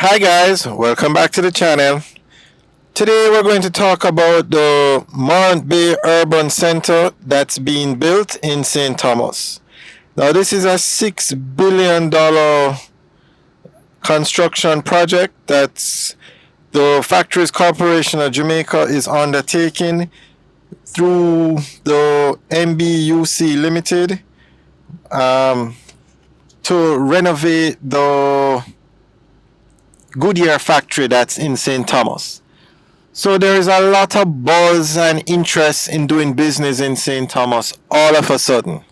Hi guys, welcome back to the channel. Today we're going to talk about the Morant Bay Urban Center that's being built in St. Thomas. Now this is a $6 billion construction project that's the Factories Corporation of Jamaica is undertaking through the MBUC Limited to renovate the Goodyear factory that's in St. Thomas. So there is a lot of buzz and interest in doing business in St. Thomas all of a sudden.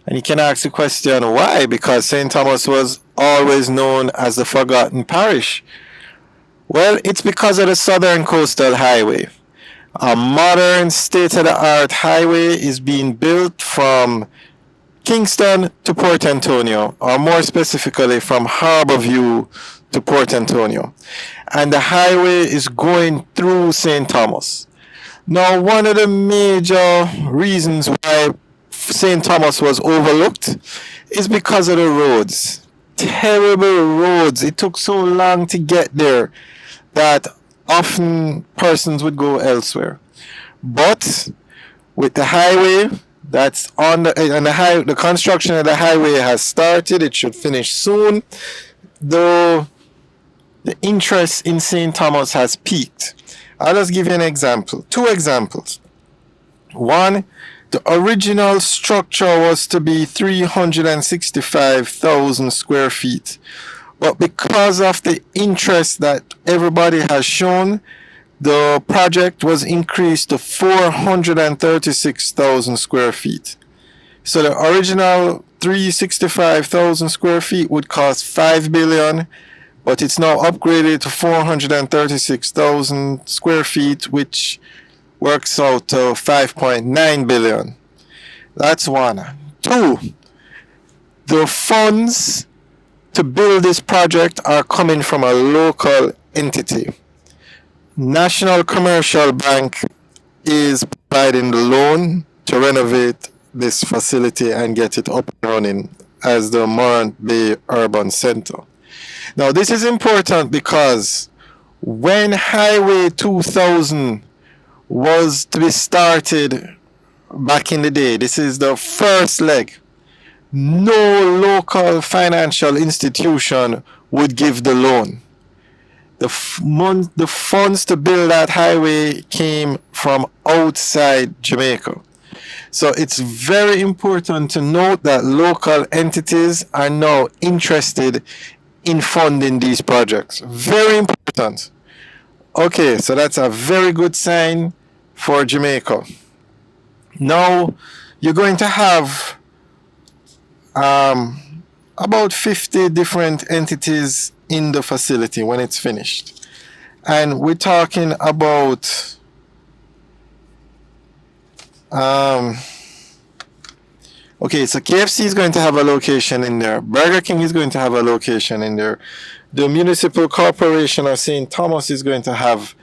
And you can ask the question why? Because St. Thomas was always known as the forgotten parish. Well, it's because of the Southern Coastal Highway. A modern state-of-the-art highway is being built from Kingston to Port Antonio, or more specifically from Harborview to Port Antonio. And the highway is going through St. Thomas. Now, one of the major reasons why St. Thomas was overlooked is because of the roads. Terrible roads. It took so long to get there that often persons would go elsewhere. But with the highway that's on the construction of the highway has started. It should finish soon. Though the interest in St. Thomas has peaked. I'll just give you an example. Two examples. One, the original structure was to be 365,000 square feet. But because of the interest that everybody has shown, the project was increased to 436,000 square feet. So the original 365,000 square feet would cost $5 billion, but it's now upgraded to 436,000 square feet, which works out to $5.9 billion. That's one. Two, the funds to build this project are coming from a local entity. National Commercial Bank is providing the loan to renovate this facility and get it up and running as the Morant Bay Urban Center. Now, this is important because when Highway 2000 was to be started back in the day, this is the first leg, no local financial institution would give the loan. The funds to build that highway came from outside Jamaica. So it's very important to note that local entities are now interested in funding these projects. Very important. Okay, so that's a very good sign for Jamaica. Now, you're going to have about 50 different entities in the facility when it's finished. And we're talking about okay, so KFC is going to have a location in there. Burger King is going to have a location in there. The Municipal Corporation of St. Thomas is going to have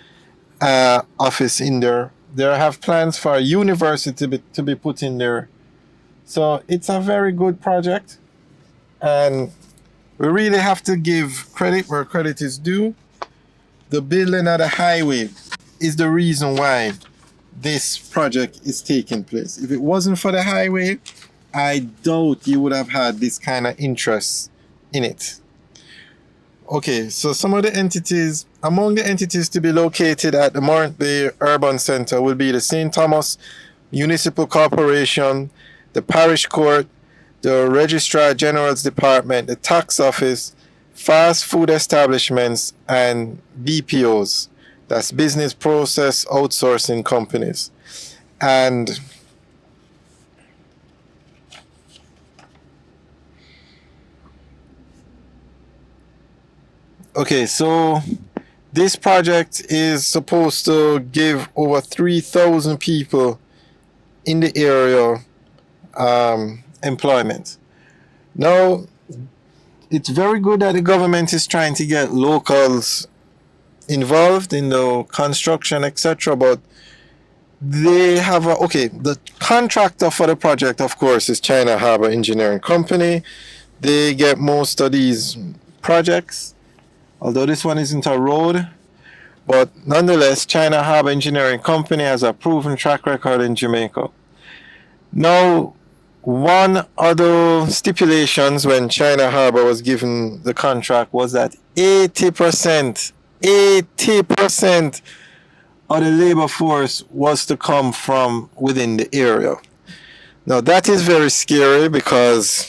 an office in there. They have plans for a university to be put in there. So it's a very good project. And we really have to give credit where credit is due. The building of the highway is the reason why this project is taking place. If it wasn't for the highway, I doubt you would have had this kind of interest in it. Okay, so some of the entities, among the entities to be located at the Morant Bay Urban Center will be the St. Thomas Municipal Corporation, the Parish Court, the Registrar General's Department, the Tax Office, fast food establishments, and BPOs. That's business process outsourcing companies. And okay, so this project is supposed to give over 3,000 people in the area employment. Now, it's very good that the government is trying to get locals involved in the construction, etc. But they have the contractor for the project, of course, is China Harbour Engineering Company. They get most of these projects. although this one isn't a road, but nonetheless, China Harbor Engineering Company has a proven track record in Jamaica. Now, one other stipulations when China Harbor was given the contract was that 80% of the labor force was to come from within the area. Now, that is very scary because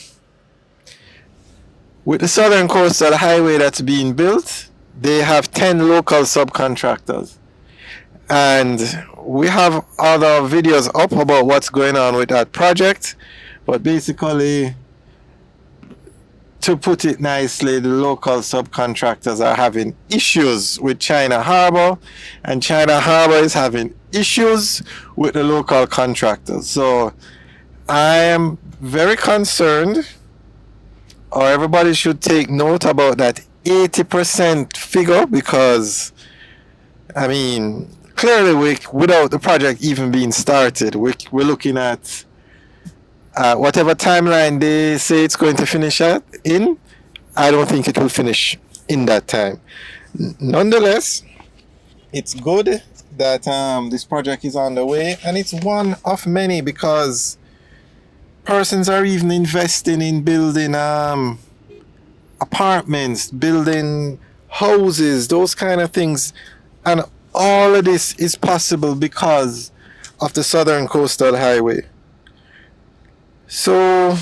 with the Southern Coastal Highway that's being built, they have 10 local subcontractors. And we have other videos up about what's going on with that project. But basically, to put it nicely, the local subcontractors are having issues with China Harbor, and China Harbor is having issues with the local contractors. So I am very concerned, or everybody should take note about that 80% figure, because, I mean, clearly without the project even being started, we're looking at whatever timeline they say it's going to finish in. I don't think it will finish in that time. Nonetheless, it's good that this project is on the way, and it's one of many, because persons are even investing in building apartments, building houses, those kind of things. And all of this is possible because of the Southern Coastal Highway. So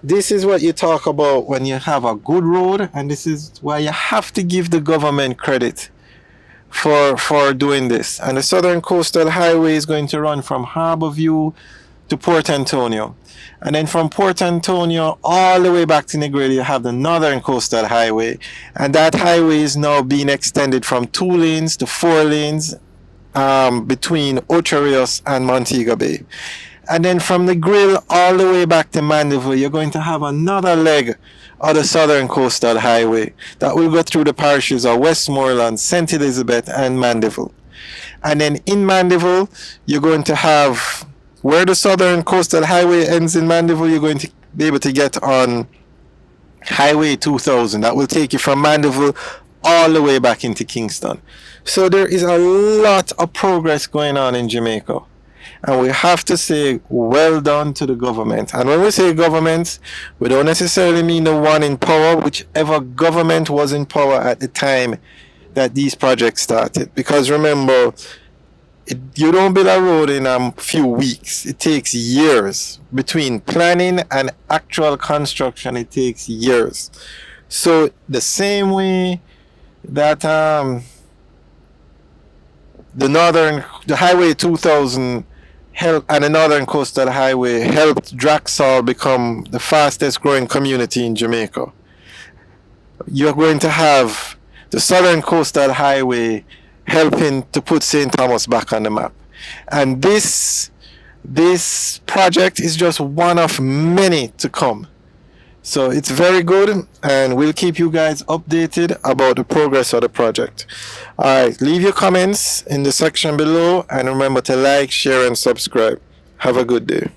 this is what you talk about when you have a good road, and this is why you have to give the government credit for doing this. And the Southern Coastal Highway is going to run from Harborview to Port Antonio. And then from Port Antonio all the way back to Negril, you have the Northern Coastal Highway. And that highway is now being extended from 2 lanes to 4 lanes between Ocho Rios and Montego Bay. And then from Negril all the way back to Mandeville, you're going to have another leg of the Southern Coastal Highway that will go through the parishes of Westmoreland, St. Elizabeth, and Mandeville. And then in Mandeville, you're going to have, where the Southern Coastal Highway ends in Mandeville, you're going to be able to get on Highway 2000. That will take you from Mandeville all the way back into Kingston. So there is a lot of progress going on in Jamaica. And we have to say well done to the government. And when we say government, we don't necessarily mean the one in power, whichever government was in power at the time that these projects started. Because remember, you don't build a road in a few weeks. It takes years. Between planning and actual construction, it takes years. So the same way that the Highway 2000 helped, and the Northern Coastal Highway helped Draxall become the fastest growing community in Jamaica, you're going to have the Southern Coastal Highway helping to put St. Thomas back on the map. And this project is just one of many to come. So it's very good, and we'll keep you guys updated about the progress of the project. Alright, leave your comments in the section below, and remember to like, share, and subscribe. Have a good day.